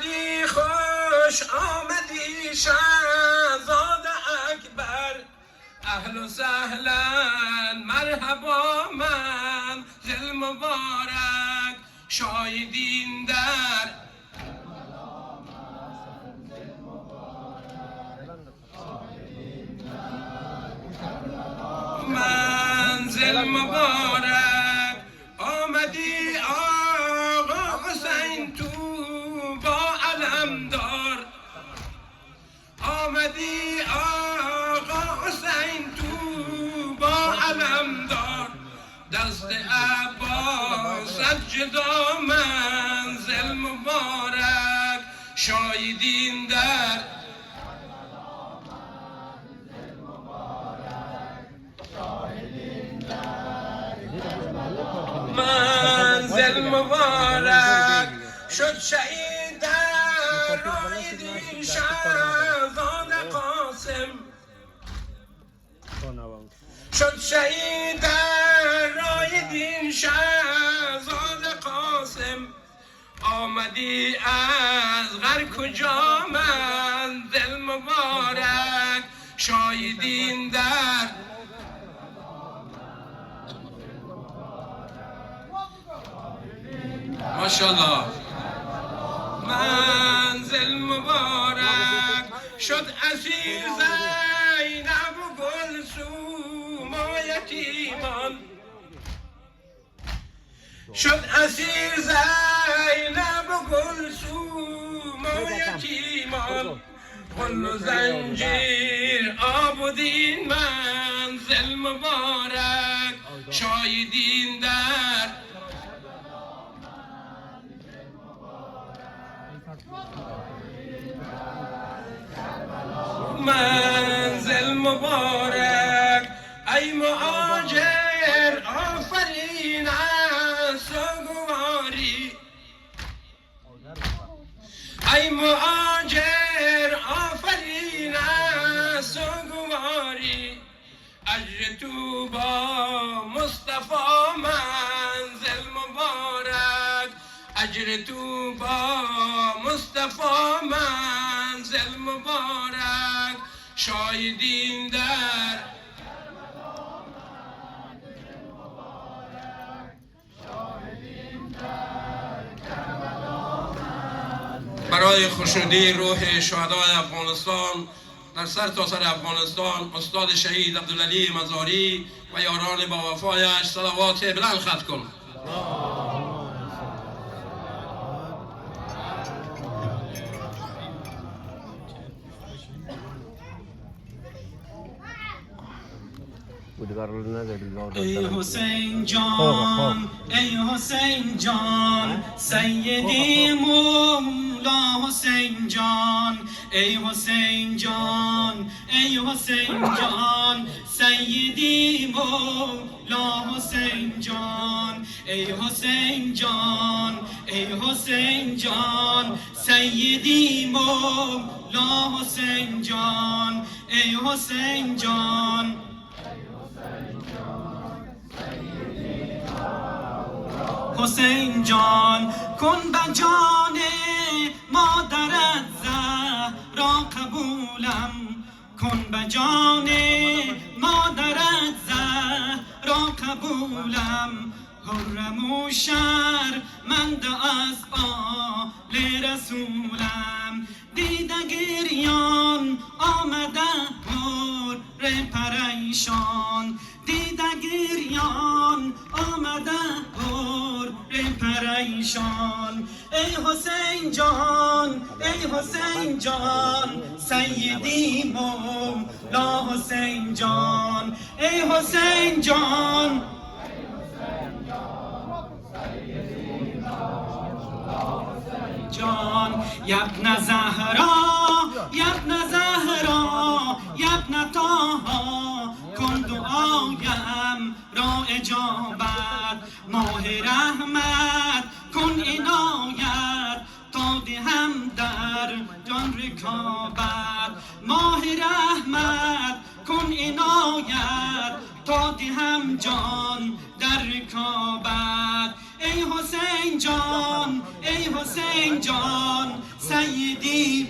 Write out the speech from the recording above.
آمدی خوش آمدی شهزاد اکبر، اهل و سهلا مرحبا منزل مبارک، شایدین در منزل مبارک. آمدی آقا حسین تو با علمدار، آمدی آقا حسین تو با علمدار، دست عباست جدا منزل مبارک، شایدین در منزل مبارک. شد شهید در راه دین شهزاد قاسم، شد شهید در راه دین شهزاد قاسم، آمدی از غر کجا منزل مبارک، شایدین در ماشاءالله منزل مبارک. شد اسیر زینب و گلسوم و یتیمان، شد اسیر زینب و گلسوم و یتیمان، غل و زنجیر آبودین منزل مبارک، شایدین در منزل مبارک. ای مهاجر آفرین از سوگواری، ای مهاجر آفرین از سوگواری، اجر تو با مصطفی منزل مبارک، اجر تو با مصطفی منزل مبارک، شایدین در برای خشنودی روح شهدای افغانستان در سرتاسر افغانستان، استاد شهید عبدالعلی مزاری و یاران با وفایش صلوات بلند ختم کن. ای حسین جان ای حسین جان سیدی مولا حسین جان، ای حسین جان ای حسین جان سیدی مولا حسین جان، ای حسین جان ای حسین جان سیدی مولا حسین جان، ای حسین جان حسین جان کن به جان مادرت زهرا قبولم، کن به جان مادرت زهرا قبولم، حرم و شرمنده از آل رسولم، دیده گریان آمده پر پریشان، دیده گریان آمده پر پریشان، ای حسین جان ای حسین جان سیدی مولا حسین جان، ای حسین جان جان یبن زهرا یبن زهرا یبن طاها کن دعایم را اجابت، ماه رحمت کن عنایت تا دهم در جان رکابت، ماه رحمت کن عنایت تا دهم جان در رکابت، ای حسین جان ای حسین جان سیدی